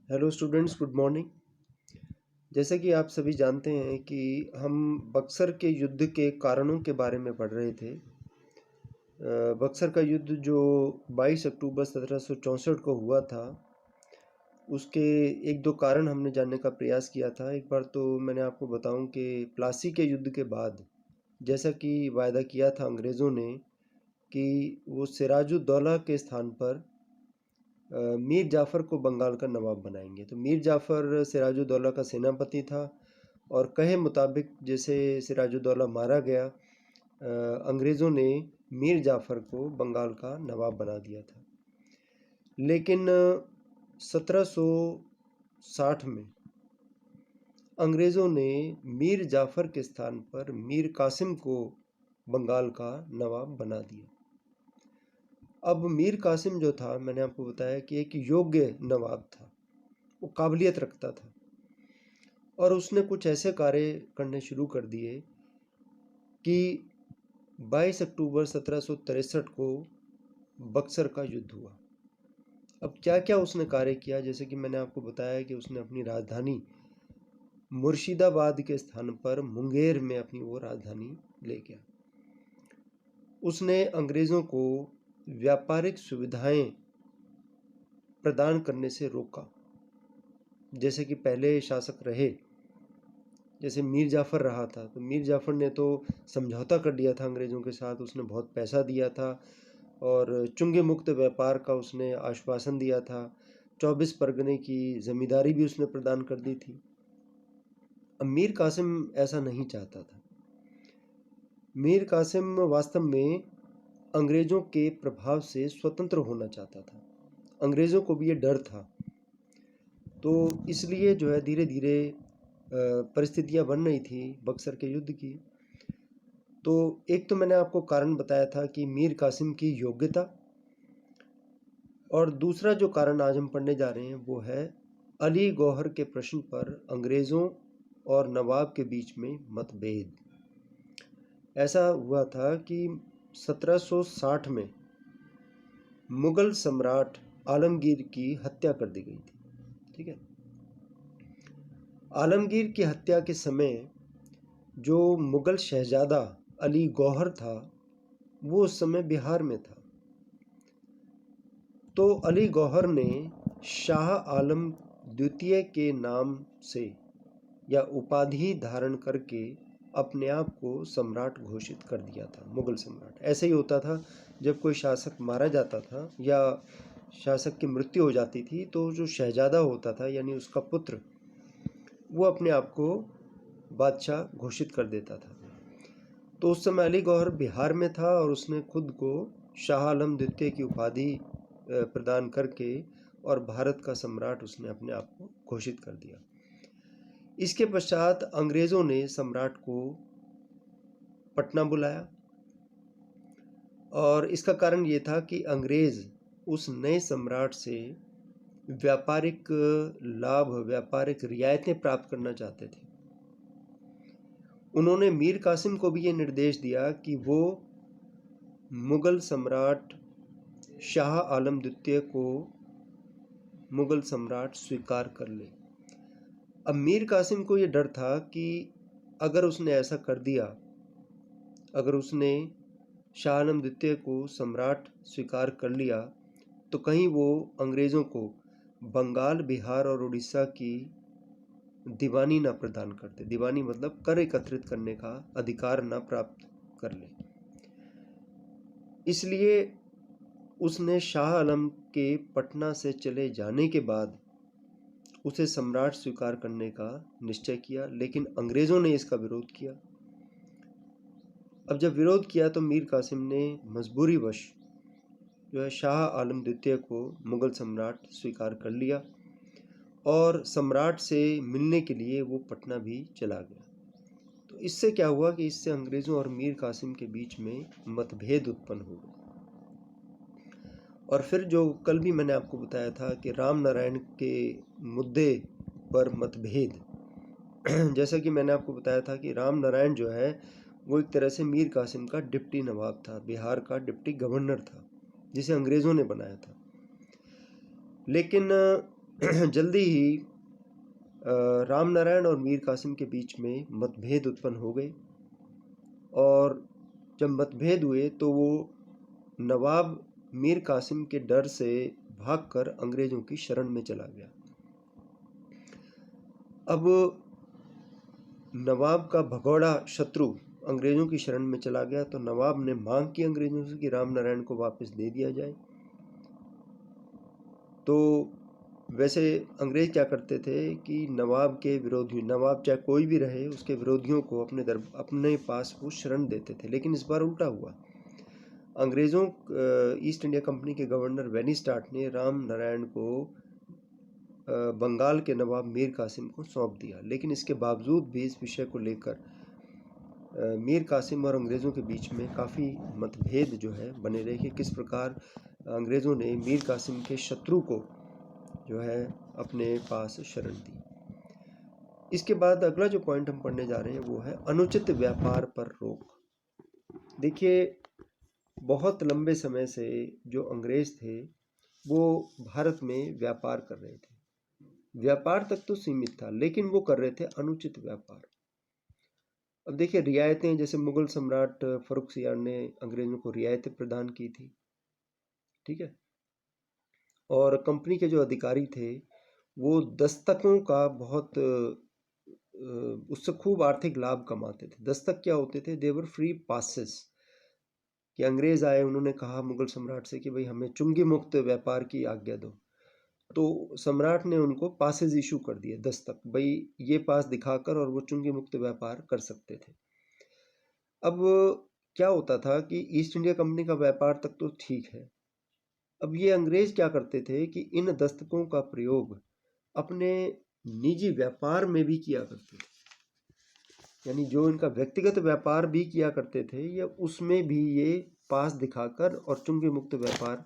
Hello students, good morning. जैसे कि आप सभी जानते हैं कि हम बक्सर के युद्ध के कारणों के बारे में पढ़ रहे थे। बक्सर का युद्ध जो 22 अक्टूबर 1764 को हुआ था, उसके एक दो कारण हमने जानने का प्रयास किया था। एक बार तो मैंने आपको बताऊं कि प्लासी के युद्ध के बाद जैसा कि वायदा किया था अंग्रेज़ों ने कि वो सिराजुद्दौला के स्थान पर मीर जाफ़र को बंगाल का नवाब बनाएंगे। तो मीर जाफ़र सिराजुद्दौला का सेनापति था और कहे मुताबिक जैसे सिराजुद्दौला मारा गया, अंग्रेज़ों ने मीर जाफ़र को बंगाल का नवाब बना दिया था। लेकिन 1760 में अंग्रेज़ों ने मीर जाफ़र के स्थान पर मीर कासिम को बंगाल का नवाब बना दिया। अब मीर कासिम जो था, मैंने आपको बताया कि एक योग्य नवाब था, वो काबिलियत रखता था और उसने कुछ ऐसे कार्य करने शुरू कर दिए कि 22 अक्टूबर 1763 को बक्सर का युद्ध हुआ। अब क्या क्या उसने कार्य किया, जैसे कि मैंने आपको बताया कि उसने अपनी राजधानी मुर्शिदाबाद के स्थान पर मुंगेर में अपनी वो राजधानी ले गया। उसने अंग्रेज़ों को व्यापारिक सुविधाएं प्रदान करने से रोका। जैसे कि पहले शासक रहे, जैसे मीर जाफ़र रहा था, तो मीर जाफ़र ने तो समझौता कर लिया था अंग्रेज़ों के साथ। उसने बहुत पैसा दिया था और चुंगे मुक्त व्यापार का उसने आश्वासन दिया था। 24 परगने की ज़मींदारी भी उसने प्रदान कर दी थी। अब मीर कासिम ऐसा नहीं चाहता था। मीर कासिम वास्तव में अंग्रेज़ों के प्रभाव से स्वतंत्र होना चाहता था। अंग्रेज़ों को भी ये डर था। तो इसलिए जो है धीरे धीरे परिस्थितियां बन रही थी बक्सर के युद्ध की। तो एक तो मैंने आपको कारण बताया था कि मीर कासिम की योग्यता, और दूसरा जो कारण आज हम पढ़ने जा रहे हैं वो है अली गौहर के प्रश्न पर अंग्रेज़ों और नवाब के बीच में मतभेद। ऐसा हुआ था कि 1760 में मुगल सम्राट आलमगीर की हत्या कर दी गई थी। ठीक है, आलमगीर की हत्या के समय जो मुगल शहजादा अली गौहर था, वो उस समय बिहार में था। तो अली गौहर ने शाह आलम द्वितीय के नाम से या उपाधि धारण करके अपने आप को सम्राट घोषित कर दिया था, मुगल सम्राट। ऐसे ही होता था, जब कोई शासक मारा जाता था या शासक की मृत्यु हो जाती थी तो जो शहजादा होता था यानी उसका पुत्र, वो अपने आप को बादशाह घोषित कर देता था। तो उस समय अली गौहर बिहार में था और उसने खुद को शाह आलम द्वितीय की उपाधि प्रदान करके और भारत का सम्राट उसने अपने आप को घोषित कर दिया। इसके पश्चात अंग्रेज़ों ने सम्राट को पटना बुलाया और इसका कारण ये था कि अंग्रेज़ उस नए सम्राट से व्यापारिक लाभ, व्यापारिक रियायतें प्राप्त करना चाहते थे। उन्होंने मीर कासिम को भी ये निर्देश दिया कि वो मुगल सम्राट शाह आलम द्वितीय को मुगल सम्राट स्वीकार कर ले। अब मीर कासिम को ये डर था कि अगर उसने ऐसा कर दिया, अगर उसने शाह आलम द्वितीय को सम्राट स्वीकार कर लिया, तो कहीं वो अंग्रेज़ों को बंगाल, बिहार और उड़ीसा की दीवानी ना प्रदान करते। दीवानी मतलब कर एकत्रित करने का अधिकार ना प्राप्त कर ले। इसलिए उसने शाह आलम के पटना से चले जाने के बाद उसे सम्राट स्वीकार करने का निश्चय किया, लेकिन अंग्रेज़ों ने इसका विरोध किया। अब जब विरोध किया तो मीर कासिम ने मजबूरीवश जो है शाह आलम द्वितीय को मुगल सम्राट स्वीकार कर लिया और सम्राट से मिलने के लिए वो पटना भी चला गया। तो इससे क्या हुआ कि इससे अंग्रेज़ों और मीर कासिम के बीच में मतभेद उत्पन्न हो गए। और फिर जो कल भी मैंने आपको बताया था कि राम नारायण के मुद्दे पर मतभेद जैसा कि मैंने आपको बताया था कि राम नारायण जो है वो एक तरह से मीर कासिम का डिप्टी नवाब था, बिहार का डिप्टी गवर्नर था, जिसे अंग्रेज़ों ने बनाया था। लेकिन जल्दी ही राम नारायण और मीर कासिम के बीच में मतभेद उत्पन्न हो गए, और जब मतभेद हुए तो वो नवाब मीर कासिम के डर से भागकर अंग्रेजों की शरण में चला गया। अब नवाब का भगोड़ा शत्रु अंग्रेजों की शरण में चला गया, तो नवाब ने मांग की अंग्रेजों से कि राम नारायण को वापस दे दिया जाए। तो वैसे अंग्रेज क्या करते थे कि नवाब के विरोधी, नवाब चाहे कोई भी रहे, उसके विरोधियों को अपने पास वो शरण देते थे। लेकिन इस बार उल्टा हुआ। अंग्रेज़ों ईस्ट इंडिया कंपनी के गवर्नर वेनिस्टार्ट ने राम नारायण को बंगाल के नवाब मीर कासिम को सौंप दिया। लेकिन इसके बावजूद भी इस विषय को लेकर मीर कासिम और अंग्रेज़ों के बीच में काफ़ी मतभेद जो है बने रहे कि किस प्रकार अंग्रेज़ों ने मीर कासिम के शत्रु को जो है अपने पास शरण दी। इसके बाद अगला जो पॉइंट हम पढ़ने जा रहे हैं वो है अनुचित व्यापार पर रोक। देखिए, बहुत लंबे समय से जो अंग्रेज थे वो भारत में व्यापार कर रहे थे। व्यापार तक तो सीमित था, लेकिन वो कर रहे थे अनुचित व्यापार। अब देखिए, रियायतें, जैसे मुगल सम्राट फर्रुखसियार ने अंग्रेजों को रियायतें प्रदान की थी, ठीक है। और कंपनी के जो अधिकारी थे वो दस्तकों का बहुत उससे खूब आर्थिक लाभ कमाते थे। दस्तक क्या होते थे? देवर फ्री पासेस। कि अंग्रेज आए, उन्होंने कहा मुगल सम्राट से कि भाई हमें चुंगी मुक्त व्यापार की आज्ञा दो, तो सम्राट ने उनको पासेज इशू कर दिए, दस्तक, भाई ये पास दिखाकर और वो चुंगी मुक्त व्यापार कर सकते थे। अब क्या होता था कि ईस्ट इंडिया कंपनी का व्यापार तक तो ठीक है, अब ये अंग्रेज क्या करते थे कि इन दस्तकों का प्रयोग अपने निजी व्यापार में भी किया करते थे। यानी जो इनका व्यक्तिगत व्यापार भी किया करते थे, या उसमें भी ये पास दिखाकर और चुंगी मुक्त व्यापार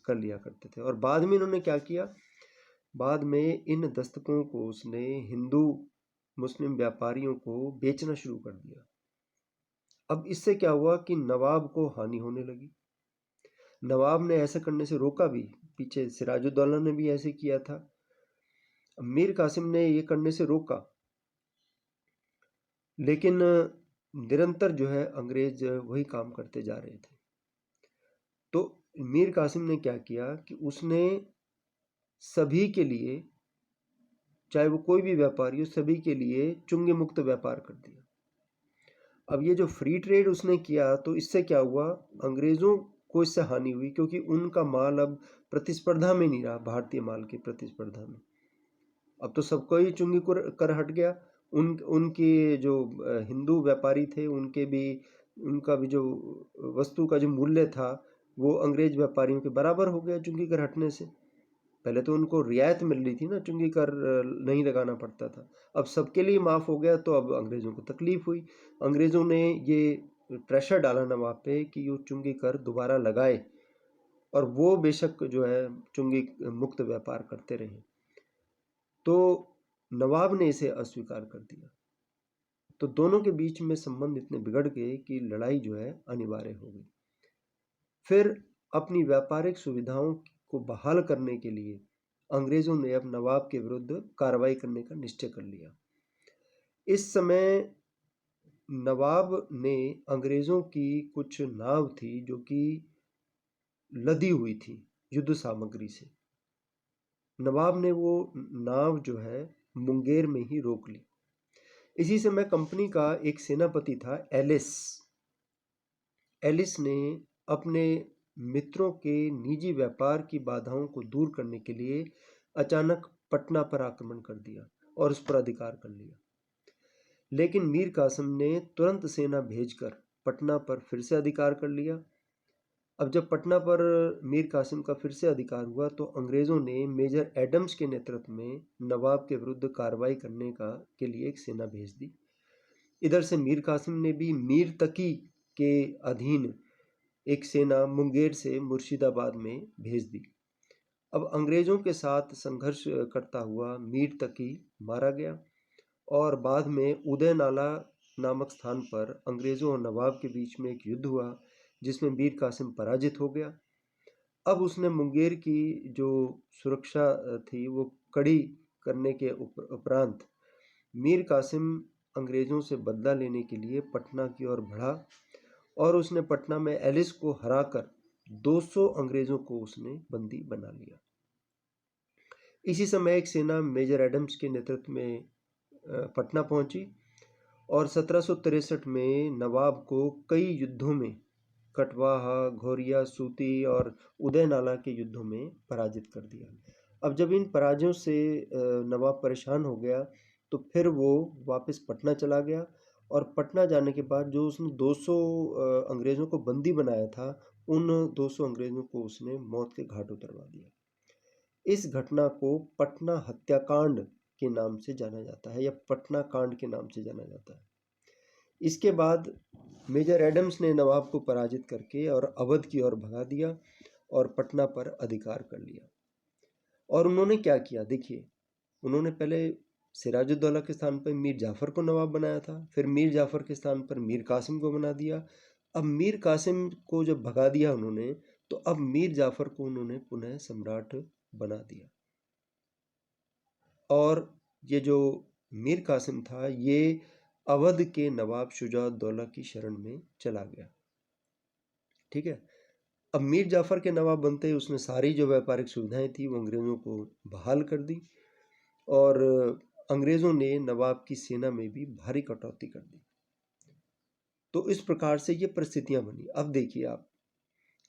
कर लिया करते थे। और बाद में इन्होंने क्या किया, बाद में इन दस्तकों को उसने हिंदू मुस्लिम व्यापारियों को बेचना शुरू कर दिया। अब इससे क्या हुआ कि नवाब को हानि होने लगी। नवाब ने ऐसा करने से रोका भी, पीछे सिराजुद्दौला ने भी ऐसे किया था। मीर कासिम ने ये करने से रोका, लेकिन निरंतर जो है अंग्रेज वही काम करते जा रहे थे। तो मीर कासिम ने क्या किया कि उसने सभी के लिए, चाहे वो कोई भी व्यापारी हो, सभी के लिए चुंगी मुक्त व्यापार कर दिया। अब ये जो फ्री ट्रेड उसने किया, तो इससे क्या हुआ, अंग्रेजों को इससे हानि हुई, क्योंकि उनका माल अब प्रतिस्पर्धा में नहीं रहा, भारतीय माल की प्रतिस्पर्धा में। अब तो सबको ही चुंगी कर हट गया। उनके जो हिंदू व्यापारी थे, उनका भी जो वस्तु का जो मूल्य था वो अंग्रेज व्यापारियों के बराबर हो गया चुंगी कर हटने से। पहले तो उनको रियायत मिल रही थी ना, चुंगी कर नहीं लगाना पड़ता था, अब सबके लिए माफ़ हो गया, तो अब अंग्रेज़ों को तकलीफ हुई। अंग्रेज़ों ने ये प्रेशर डाला नवाब पे कि वो चुंगी कर दोबारा लगाए, और वो बेशक जो है चुंगी मुक्त व्यापार करते रहे। तो नवाब ने इसे अस्वीकार कर दिया, तो दोनों के बीच में संबंध इतने बिगड़ गए कि लड़ाई जो है अनिवार्य हो गई। फिर अपनी व्यापारिक सुविधाओं को बहाल करने के लिए अंग्रेजों ने अब नवाब के विरुद्ध कार्रवाई करने का निश्चय कर लिया। इस समय नवाब ने अंग्रेजों की कुछ नाव थी जो कि लदी हुई थी युद्ध सामग्री से, नवाब ने वो नाव जो है मुंगेर में ही रोक ली। इसी समय कंपनी का एक सेनापति था एलिस ने अपने मित्रों के निजी व्यापार की बाधाओं को दूर करने के लिए अचानक पटना पर आक्रमण कर दिया और उस पर अधिकार कर लिया। लेकिन मीर कासिम ने तुरंत सेना भेजकर पटना पर फिर से अधिकार कर लिया। अब जब पटना पर मीर कासिम का फिर से अधिकार हुआ, तो अंग्रेज़ों ने मेजर एडम्स के नेतृत्व में नवाब के विरुद्ध कार्रवाई करने के लिए एक सेना भेज दी। इधर से मीर कासिम ने भी मीर तकी के अधीन एक सेना मुंगेर से मुर्शिदाबाद में भेज दी। अब अंग्रेज़ों के साथ संघर्ष करता हुआ मीर तकी मारा गया, और बाद में उदय नाला नामक स्थान पर अंग्रेज़ों और नवाब के बीच में एक युद्ध हुआ, जिसमें मीर कासिम पराजित हो गया। अब उसने मुंगेर की जो सुरक्षा थी वो कड़ी करने के उपरांत मीर कासिम अंग्रेज़ों से बदला लेने के लिए पटना की ओर बढ़ा और उसने पटना में एलिस को हराकर 200 अंग्रेज़ों को उसने बंदी बना लिया। इसी समय एक सेना मेजर एडम्स के नेतृत्व में पटना पहुंची और 1763 में नवाब को कई युद्धों में कटवाहा, घोरिया, सूती और उदयनाला के युद्धों में पराजित कर दिया। अब जब इन पराजयों से नवाब परेशान हो गया तो फिर वो वापस पटना चला गया और पटना जाने के बाद जो उसने 200 अंग्रेज़ों को बंदी बनाया था, उन 200 अंग्रेज़ों को उसने मौत के घाट उतरवा दिया। इस घटना को पटना हत्याकांड के नाम से जाना जाता है या पटना कांड के नाम से जाना जाता है। इसके बाद मेजर एडम्स ने नवाब को पराजित करके और अवध की ओर भगा दिया और पटना पर अधिकार कर लिया। और उन्होंने क्या किया, देखिए, उन्होंने पहले सिराजुद्दौला के स्थान पर मीर जाफ़र को नवाब बनाया था, फिर मीर जाफ़र के स्थान पर मीर कासिम को बना दिया। अब मीर कासिम को जब भगा दिया उन्होंने, तो अब मीर जाफ़र को उन्होंने पुनः सम्राट बना दिया। और ये जो मीर कासिम था ये अवध के नवाब शुजाउद्दौला की शरण में चला गया। ठीक है। अब मीर जाफ़र के नवाब बनते ही उसने सारी जो व्यापारिक सुविधाएं थी वो अंग्रेज़ों को बहाल कर दी और अंग्रेज़ों ने नवाब की सेना में भी भारी कटौती कर दी। तो इस प्रकार से ये परिस्थितियां बनी। अब देखिए आप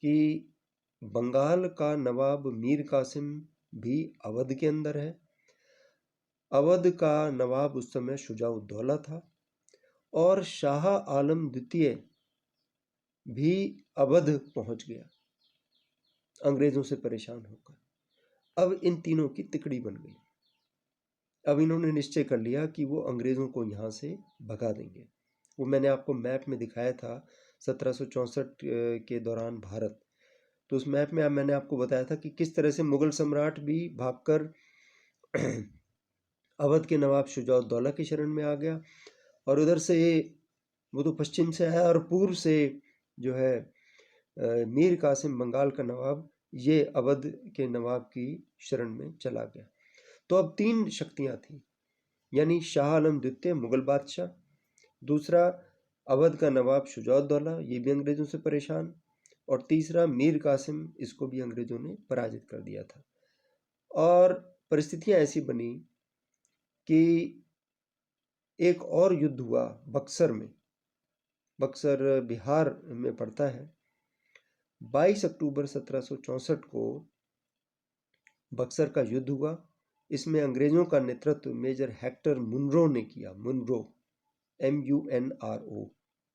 कि बंगाल का नवाब मीर कासिम भी अवध के अंदर है। अवध का नवाब उस समय शुजाउद्दौला था और शाह आलम द्वितीय भी अवध पहुंच गया अंग्रेज़ों से परेशान होकर। अब इन तीनों की तिकड़ी बन गई। अब इन्होंने निश्चय कर लिया कि वो अंग्रेज़ों को यहाँ से भगा देंगे। वो मैंने आपको मैप में दिखाया था 1764 के दौरान भारत। तो उस मैप में मैंने आपको बताया था कि किस तरह से मुग़ल सम्राट भी भागकर अवध के नवाब शुजाउद्दौला की शरण में आ गया और उधर से वो तो पश्चिम से आया और पूर्व से जो है मीर कासिम बंगाल का नवाब ये अवध के नवाब की शरण में चला गया। तो अब तीन शक्तियां थी, यानी शाह आलम द्वितीय मुगल बादशाह, दूसरा अवध का नवाब शुजाउद्दौला ये भी अंग्रेज़ों से परेशान, और तीसरा मीर कासिम, इसको भी अंग्रेज़ों ने पराजित कर दिया था। और परिस्थितियां ऐसी बनी कि एक और युद्ध हुआ बक्सर में। बक्सर बिहार में पड़ता है। 22 अक्टूबर 1764 को बक्सर का युद्ध हुआ। इसमें अंग्रेज़ों का नेतृत्व मेजर हेक्टर मुनरो ने किया। Munro, MUNRO,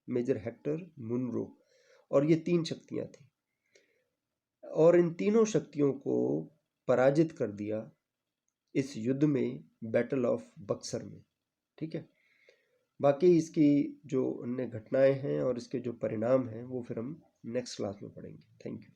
major Hector Munro. और ये तीन शक्तियां थी और इन तीनों शक्तियों को पराजित कर दिया इस युद्ध में, बैटल ऑफ बक्सर में। ठीक है। बाकी इसकी जो अन्य घटनाएं हैं और इसके जो परिणाम हैं वो फिर हम नेक्स्ट क्लास में पढ़ेंगे। Thank you.